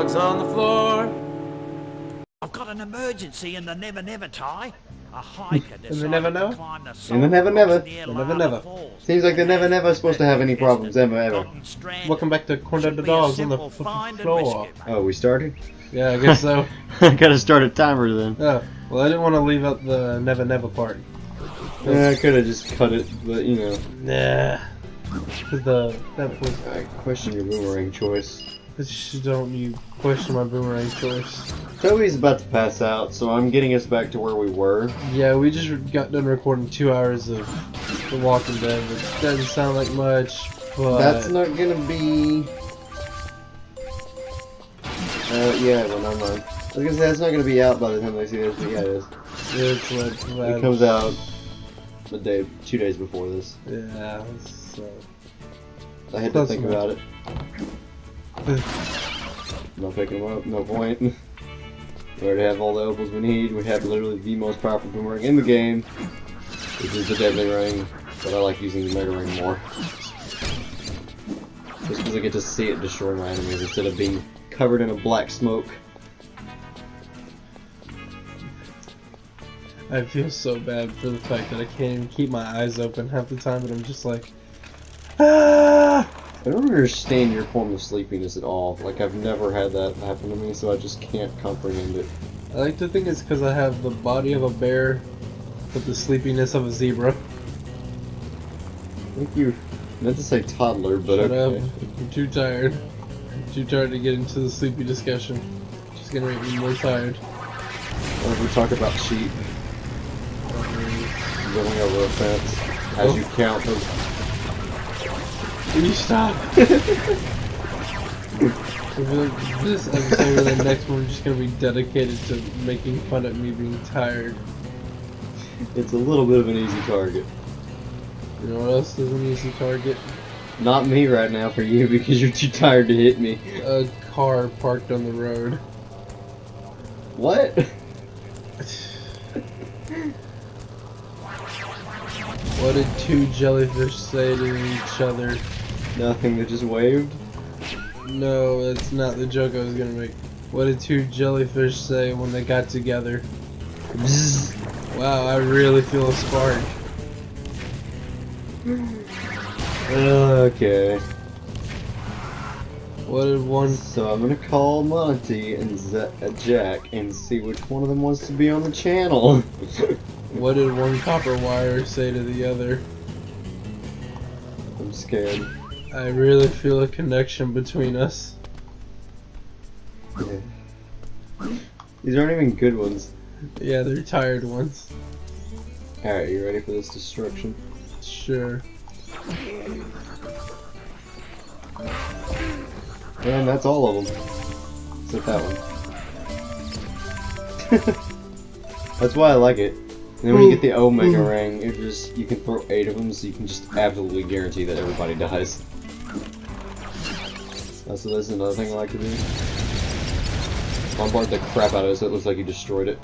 dogs on the floor. I've got an emergency in the Never Never tie. A hiker the decided Never to Never? climb the In the Never Never. The Never Never. Seems like the Never Never is supposed to have any problems ever. Welcome back to Corner of the Dogs on the floor. Oh, we started? Yeah, I guess so. I gotta start a timer then. Oh, well, I didn't want to leave out the Never Never part. Yeah, I could have just cut it, but you know. Nah. Cause that was. I question your boomerang choice. Don't you question my boomerang choice? Toby's about to pass out, so I'm getting us back to where we were. Yeah, we just got done recording 2 hours of The Walking Dead, which doesn't sound like much, but... That's not gonna be... yeah, well, never mind. I was gonna say, that's not gonna be out by the time they see this, but yeah, it is. It's like... It comes out a day, 2 days before this. Yeah, so... I had to think about it. Not picking them up, no point. We already have all the opals we need. We have literally the most powerful boomerang in the game, which is the Deadly Ring, but I like using the Mega Ring more. Just because I get to see it destroy my enemies instead of being covered in a black smoke. I feel so bad for the fact that I can't even keep my eyes open half the time, and I'm just like... Ah! I don't understand your form of sleepiness at all. Like, I've never had that happen to me, so I just can't comprehend it. I like to think it's because I have the body of a bear, but the sleepiness of a zebra. I think you meant to say toddler, but Shut okay. up. I'm too tired. I'm too tired to get into the sleepy discussion. Just gonna make me more tired. What if we talk about sheep? Going over a fence as you count them. Will you stop? This episode or the next one is just gonna be dedicated to making fun of me being tired. It's a little bit of an easy target. You know what else is an easy target? Not me right now for you because you're too tired to hit me. A car parked on the road. What? What did two jellyfish say to each other? Nothing, they just waved? No, that's not the joke I was gonna make. What did two jellyfish say when they got together? Wow, I really feel a spark. Okay. What did one... So I'm gonna call Monty and Jack and see which one of them wants to be on the channel. What did one copper wire say to the other? I'm scared. I really feel a connection between us. Yeah. These aren't even good ones. Yeah, they're tired ones. Alright, you ready for this destruction? Sure. And that's all of them. Except that one. That's why I like it. And then when you get the Omega Ring, it just, you can throw 8 of them, so you can just absolutely guarantee that everybody dies. So that's another thing I like to do. Bombard the crap out of it so it looks like you destroyed it.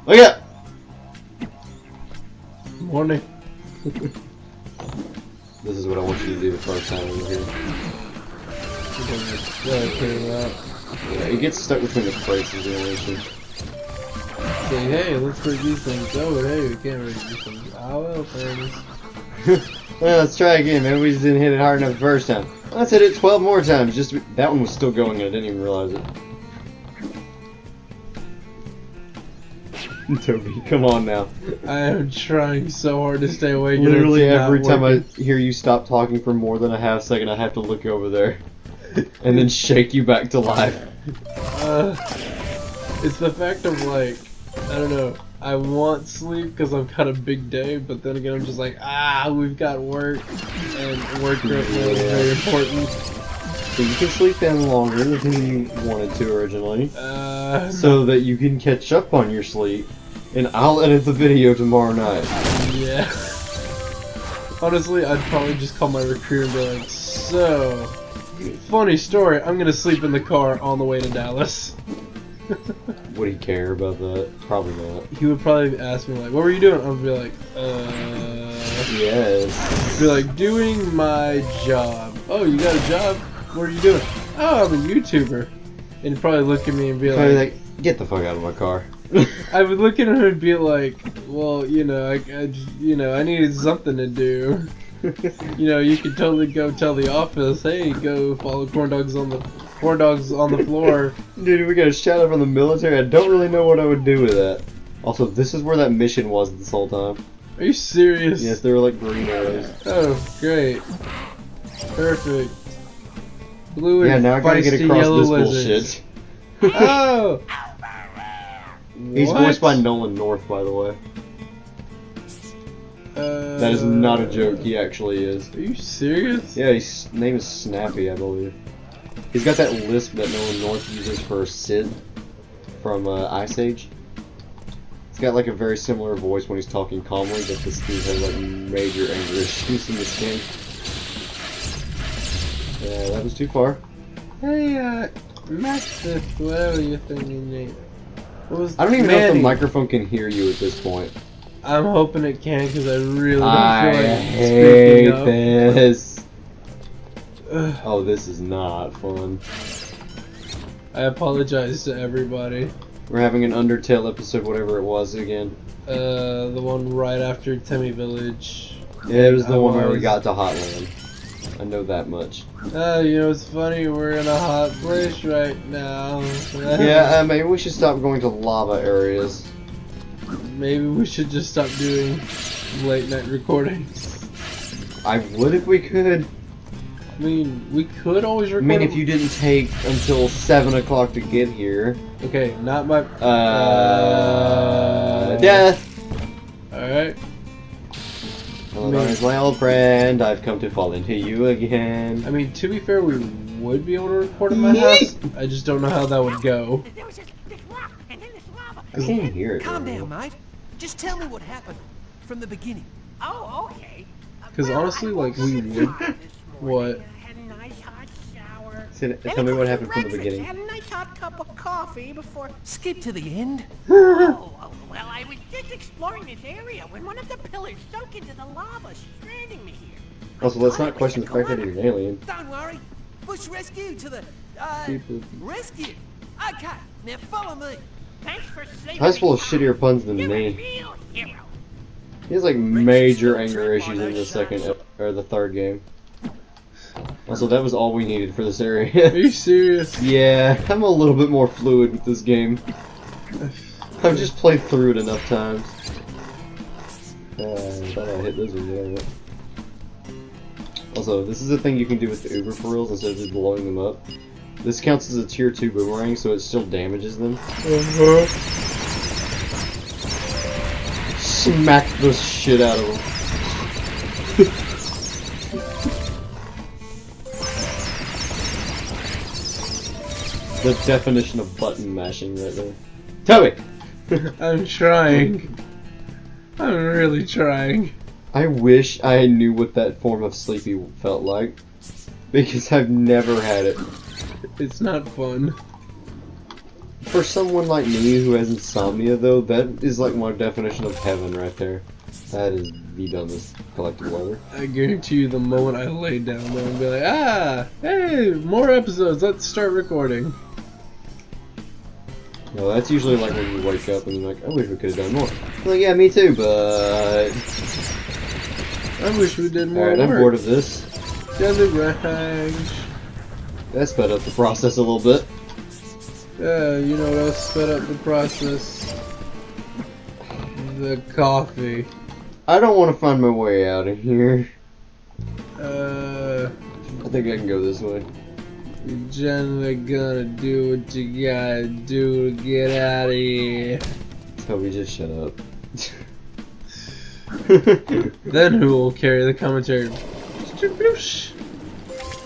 Look at that! Morning. This is what I want you to do the first time over here. Yeah, it gets stuck between the crates is the only issue. Say, hey, let's break these things. Oh, hey, we can't break these things. Oh, well, fairness. Well, let's try again. Maybe we just didn't hit it hard enough the first time. Let's hit it 12 more times. Just that one was still going and I didn't even realize it. Toby, come on now. I am trying so hard to stay awake. Literally every time I working. hear you stop talking for more than a half second, I have to look over there. And then shake you back to life. It's the fact of like, I don't know, I want sleep because I've got a big day, but then again I'm just like, we've got work, and work right now is very important. So you can sleep in longer than you wanted to originally, so so that you can catch up on your sleep, and I'll edit the video tomorrow night. Yeah. Honestly, I'd probably just call my recruiter and be like, so, funny story, I'm gonna sleep in the car on the way to Dallas. Would he care about that? Probably not. He would probably ask me like, what were you doing? I'd be like, Yes. Be like, doing my job. Oh, you got a job? what are you doing? Oh, I'm a YouTuber. And he'd probably look at me and be Probably like, like, get the fuck out of my car. I would look at him and be like, well, you know, I needed something to do. You know, you could totally go tell the office, hey, go follow corn dogs on the floor. Dude, we got a shout out from the military. I don't really know what I would do with that. Also, this is where that mission was this whole time. Are you serious? Yes, they were like green arrows. Oh, great. Perfect. Blue and Yeah, now I gotta get feisty across yellow this lizards. bullshit. Oh! He's What? voiced by Nolan North, by the way. That is not a joke, he actually is. Are you serious? Yeah, his name is Snappy, I believe. He's got that lisp that Nolan North uses for Sid from Ice Age. He's got like a very similar voice when he's talking calmly, but this dude has like major anger issues in this game. Yeah, that was too far. Hey, Master, whatever you're thinking, Nate. What was I don't even know if Manny? the microphone can hear you at this point. I'm hoping it can, because I really don't I feel like hate speaking up. this. Ugh. Oh, this is not fun. I apologize to everybody. We're having an Undertale episode, whatever it was again. The one right after Temmie Village. Yeah, it was the I one where we was- got to Hotland. I know that much. You know, it's funny, we're in a hot place right now. Yeah, maybe we should stop going to lava areas. Maybe we should just stop doing late night recordings. I would if we could. I mean, we could always I record. mean, if you didn't take until 7 o'clock to get here. Okay, not my. Death! Alright. Hello, darkness, my old friend. I've come to fall into you again. I mean, to be fair, we would be able to record in my house. I just don't know how that would go. There was this rock, and then this lava. I can't hear it. Calm very down, well. mate. Just tell me what happened from the beginning. Oh, okay. 'Cause honestly, like, we would- What? I had a nice hot shower. Tell me what happened from the beginning. Had a nice hot cup of coffee before. Skip to the end. Well, I was just exploring this area when one of the pillars sunk into the lava, stranding me here. Also, let's not question the fact that he's an alien. Don't worry. Bush rescue to the People. rescue. Okay, now follow me. Thanks for saving He's full of me. shittier puns than You're a me. real hero. He has like major anger issues in the the third game. Also, that was all we needed for this Are area. you serious? Yeah, I'm a little bit more fluid with this game. I've just played through it enough times. I thought I hit this one, yeah. Also, this is a thing you can do with the Uber for reals instead of just blowing them up. This counts as a tier 2 boomerang, so it still damages them. Smack the shit out of them. The definition of button mashing right there. Toby! I'm trying. I'm really trying. I wish I knew what that form of sleepy felt like. Because I've never had it. It's not fun. For someone like me who has insomnia though, that is like my definition of heaven right there. That is the dumbest collective weather. I guarantee you the moment I lay down there and be like, hey, more episodes, let's start recording. No, that's usually like when you wake up and you're like, I wish we could have done more. I'm like, yeah, me too, but... I wish we did more Alright, I'm work. bored of this. Desert Ranch. That sped up the process a little bit. You know what else sped up the process? The coffee. I don't want to find my way out of here. Uh, I think I can go this way. you're generally gonna do what you gotta do to get out of here. Toby, just shut up. Then who will carry the commentary?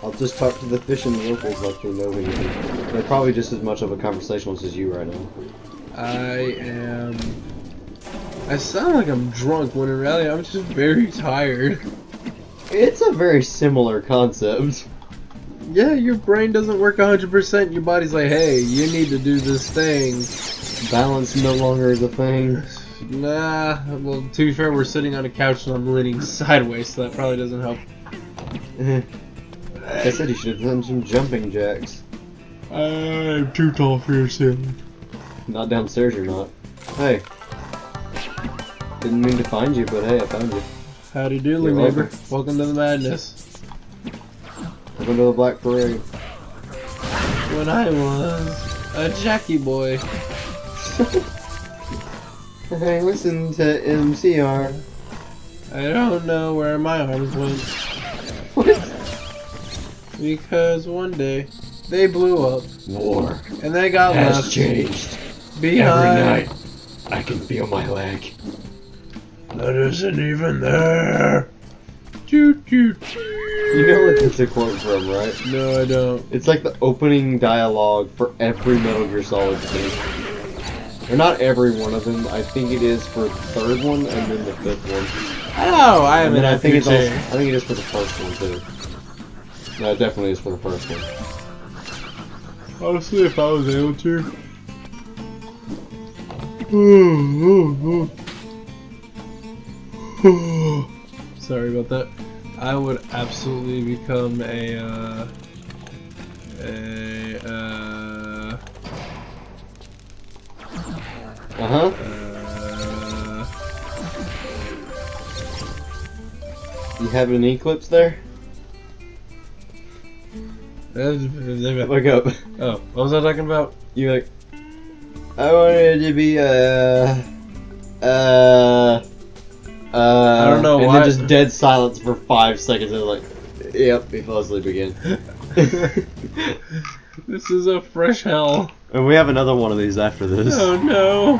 I'll just talk to the fish and the locals like they know me. They're probably just as much of a conversationalist as you right now. I sound like I'm drunk when in reality I'm just very tired. It's a very similar concept. Yeah, your brain doesn't work 100%. Your body's like, hey, you need to do this thing. Balance no longer is a thing. Nah, well, to be fair, we're sitting on a couch and I'm leaning sideways, so that probably doesn't help. Like I said, you should have done some jumping jacks. I'm too tall for your ceiling. Not downstairs, you're not. Hey. Didn't mean to find you, but hey, I found you. Howdy doodly, You're neighbor. welcome. Welcome to the madness. Welcome to the Black Parade. When I was a Jackie boy. Hey, listen to MCR. I don't know where my arms went. What? Because one day they blew up War and they got has left changed. behind. Every night, I can feel my leg. That isn't even there. Choo choo choo. You know what that's a quote from, right? No, I don't. It's like the opening dialogue for every Metal Gear Solid game. Or not every one of them. I think it is for the third one and then the fifth one. I know. I And haven't. then I think it's also, I think it is for the first one too. No, it definitely is for the first one. Honestly, if I was able to. Sorry about that. I would absolutely become Uh-huh. You have an eclipse there? Wake up. Oh, what was I talking about? You like, I wanted to be I don't know and why. then just dead silence for 5 seconds and like, yep, he fell asleep again. This is a fresh hell. And we have another one of these after this. Oh no.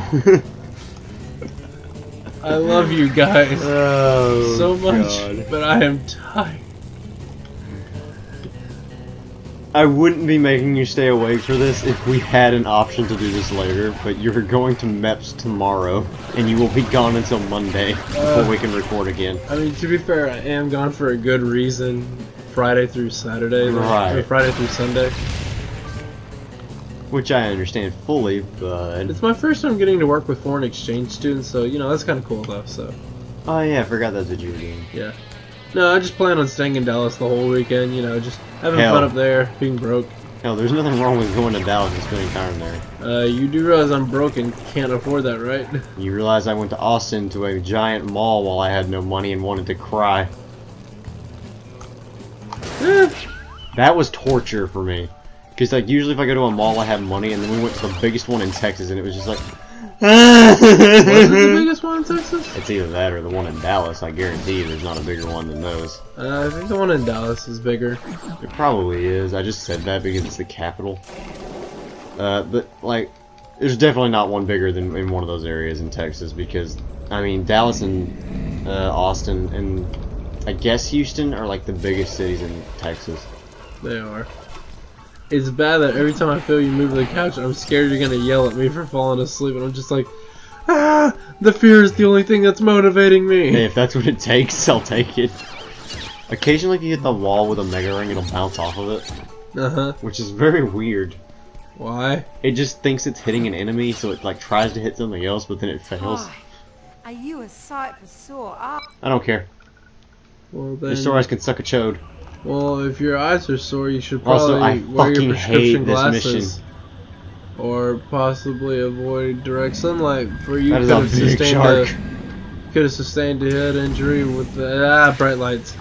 I love you guys Oh, so much, God. but I am tired. I wouldn't be making you stay awake for this if we had an option to do this later, but you're going to MEPS tomorrow, and you will be gone until Monday before we can record again. I mean, to be fair, I am gone for a good reason. Friday through Saturday, Right. or Friday through Sunday. Which I understand fully, but... It's my first time getting to work with foreign exchange students, so, you know, that's kind of cool though, so, Oh yeah, I forgot that's what you were doing. yeah. No, I just plan on staying in Dallas the whole weekend, you know, just having Hell. fun up there, being broke. Hell, there's nothing wrong with going to Dallas and spending time there. You do realize I'm broke and can't afford that, right? You realize I went to Austin to a giant mall while I had no money and wanted to cry. That was torture for me. Because, like, usually if I go to a mall I have money, and then we went to the biggest one in Texas and it was just like... Was it the biggest one in Texas? It's either that or the one in Dallas. I guarantee there's not a bigger one than those. I think the one in Dallas is bigger. It probably is. I just said that because it's the capital. But, like, there's definitely not one bigger than in one of those areas in Texas because, I mean, Dallas and Austin and I guess Houston are, like, the biggest cities in Texas. They are. It's bad that every time I feel you move the couch, I'm scared you're gonna yell at me for falling asleep, and I'm just like, ah! The fear is the only thing that's motivating me. Hey, if that's what it takes, I'll take it. Occasionally if you hit the wall with a Mega Ring, it'll bounce off of it. Uh-huh. Which is very weird. Why? It just thinks it's hitting an enemy, so it like tries to hit something else, but then it fails. Oh, are you a sight for sore eyes? I don't care. Well then... Your sore eyes can suck a chode. Well, if your eyes are sore, you should Also, probably I wear your fucking prescription hate this glasses. mission. Or possibly avoid direct sunlight, for you That could is a have big sustained shark. a head injury with the bright lights.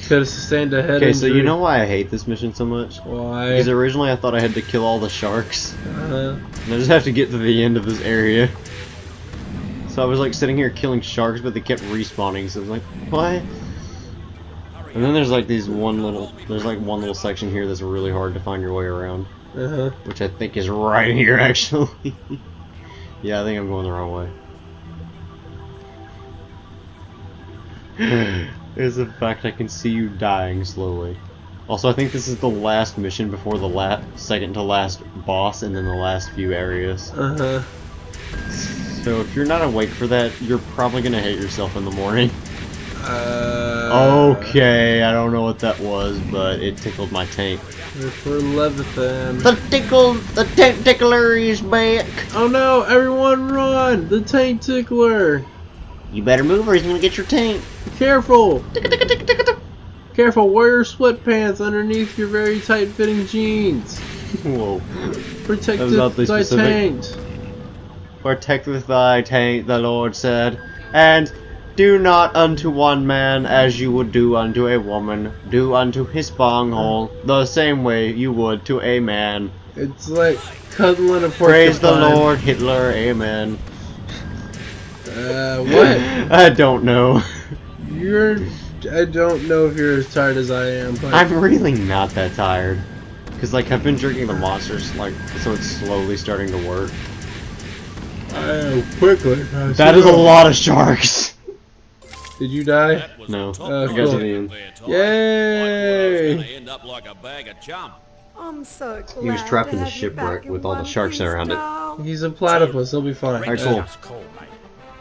Could have sustained a head Okay, injury. so you know why I hate this mission so much? Why? Because originally I thought I had to kill all the sharks. Uh-huh. And I just have to get to the end of this area. So I was like sitting here killing sharks, but they kept respawning, so I was like, what? And then there's like one little section here that's really hard to find your way around. Uh-huh. Which I think is right here, actually. Yeah, I think I'm going the wrong way. There's the fact I can see you dying slowly. Also, I think this is the last mission before the second to last boss and then the last few areas. Uh-huh. So if you're not awake for that, you're probably gonna hate yourself in the morning. Okay, I don't know what that was, but it tickled my tank. For Leviathan. The tank tickler is back! Oh no, everyone run! The tank tickler! You better move or he's gonna get your tank. Careful! Careful, wear your sweatpants underneath your very tight-fitting jeans. Whoa. Protect That was oddly thy specific. taint. Protect with thy taint, the Lord said, and do not unto one man as you would do unto a woman. Do unto his bunghole the same way you would to a man. It's like cuddling a porcupine. Praise the Lord, Hitler, amen. What? I don't know. I don't know if you're as tired as I am, but I'm really not that tired. Cause like I've been drinking the monsters, like so it's slowly starting to work. I am quickly. That is a lot of sharks. Did you die? No, Oh, I got cool. to the end. Yay! End up like a bag of chum. I'm so glad He was trapped in to the have you shipwreck back in with all the one sharks piece around it. now. He's a platypus. He'll be fine. Alright, cool. That's cool, mate.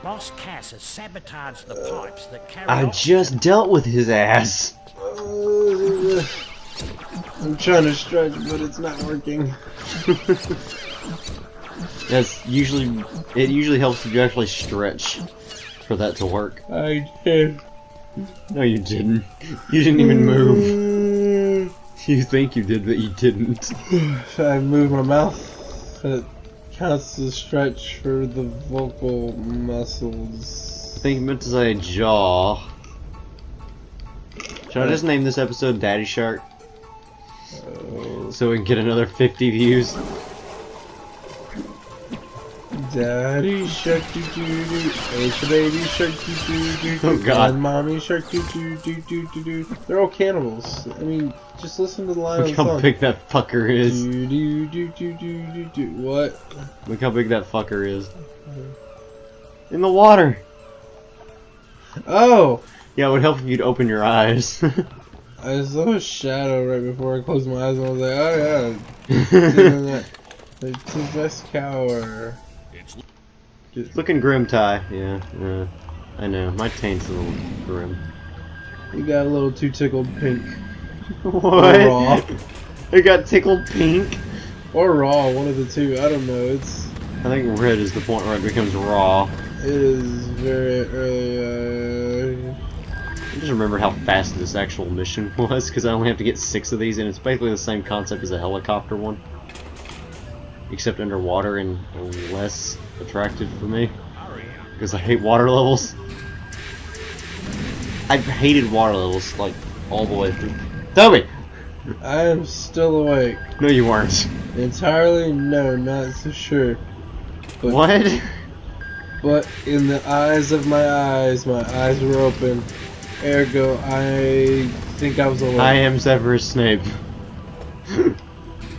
Boss Cass has sabotaged the pipes that carry I oxygen. just dealt with his ass. I'm trying to stretch, but it's not working. It usually helps if you actually stretch for that to work. I did. No, you didn't. You didn't even move. You think you did, but you didn't. I moved my mouth. It counts as stretch for the vocal muscles. I think you meant to say jaw. Should I just name this episode Daddy Shark? So we can get another 50 views? Daddy shark doo doo doo, it's a baby shark doo doo doo doo, Oh, God. and mommy shark doo doo doo doo doo doo. They're all cannibals. I mean, just listen to the line of Look the how song. big that fucker is. Doo doo doo doo doo doo doo. What? Look how big that fucker is. In the water! Oh! Yeah, it would help if you'd open your eyes. I saw a shadow right before I closed my eyes and I was like, oh yeah. It's the best cower. It's looking grim, Ty. Yeah, I know. My taint's a little grim. You got a little too tickled pink. What? Or raw. It got tickled pink? Or raw, one of the two. I don't know. It's... I think red is the point where it becomes raw. It is very early. I just remember how fast this actual mission was, because I only have to get 6 of these, and it's basically the same concept as a helicopter one. Except underwater and less attractive for me. Because I hate water levels. I've hated water levels, like, all the way through. Toby! I am still awake. No, you weren't. Entirely, no, not so sure. But, What? But in the eyes of my eyes were open. Ergo, I think I was awake. I am Severus Snape.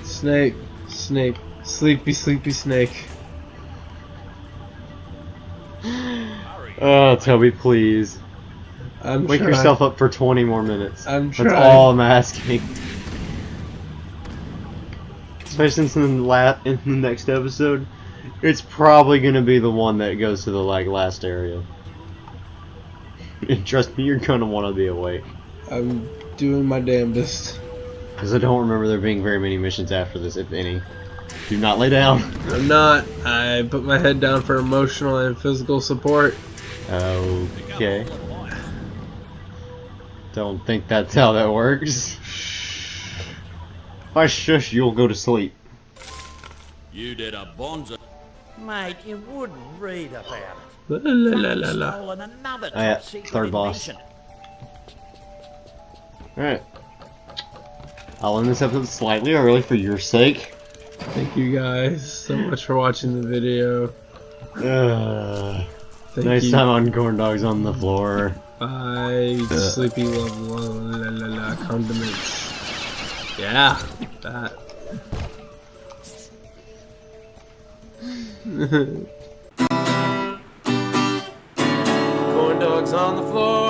Snape, Snape, sleepy, sleepy snake. Oh, Toby, please. I'm Wake trying. yourself up for 20 more minutes. I'm That's trying. all I'm asking. Especially since in the next episode, it's probably gonna be the one that goes to the last area. And trust me, you're gonna want to be awake. I'm doing my damnedest. Because I don't remember there being very many missions after this, if any. Do not lay down. I'm not. I put my head down for emotional and physical support. Okay. Don't think that's how that works. If I shush, you'll go to sleep. You did a bonza. Mate, you wouldn't read about it. La la la la la. Stolen another Oh, yeah, top secret third boss. invention. Alright. I'll end this episode slightly early for your sake. Thank you guys so much for watching the video. Thank Nice you. time on corn dogs on the floor. Bye, sleepy love, la la la condiments. Yeah, that. Corn dogs on the floor.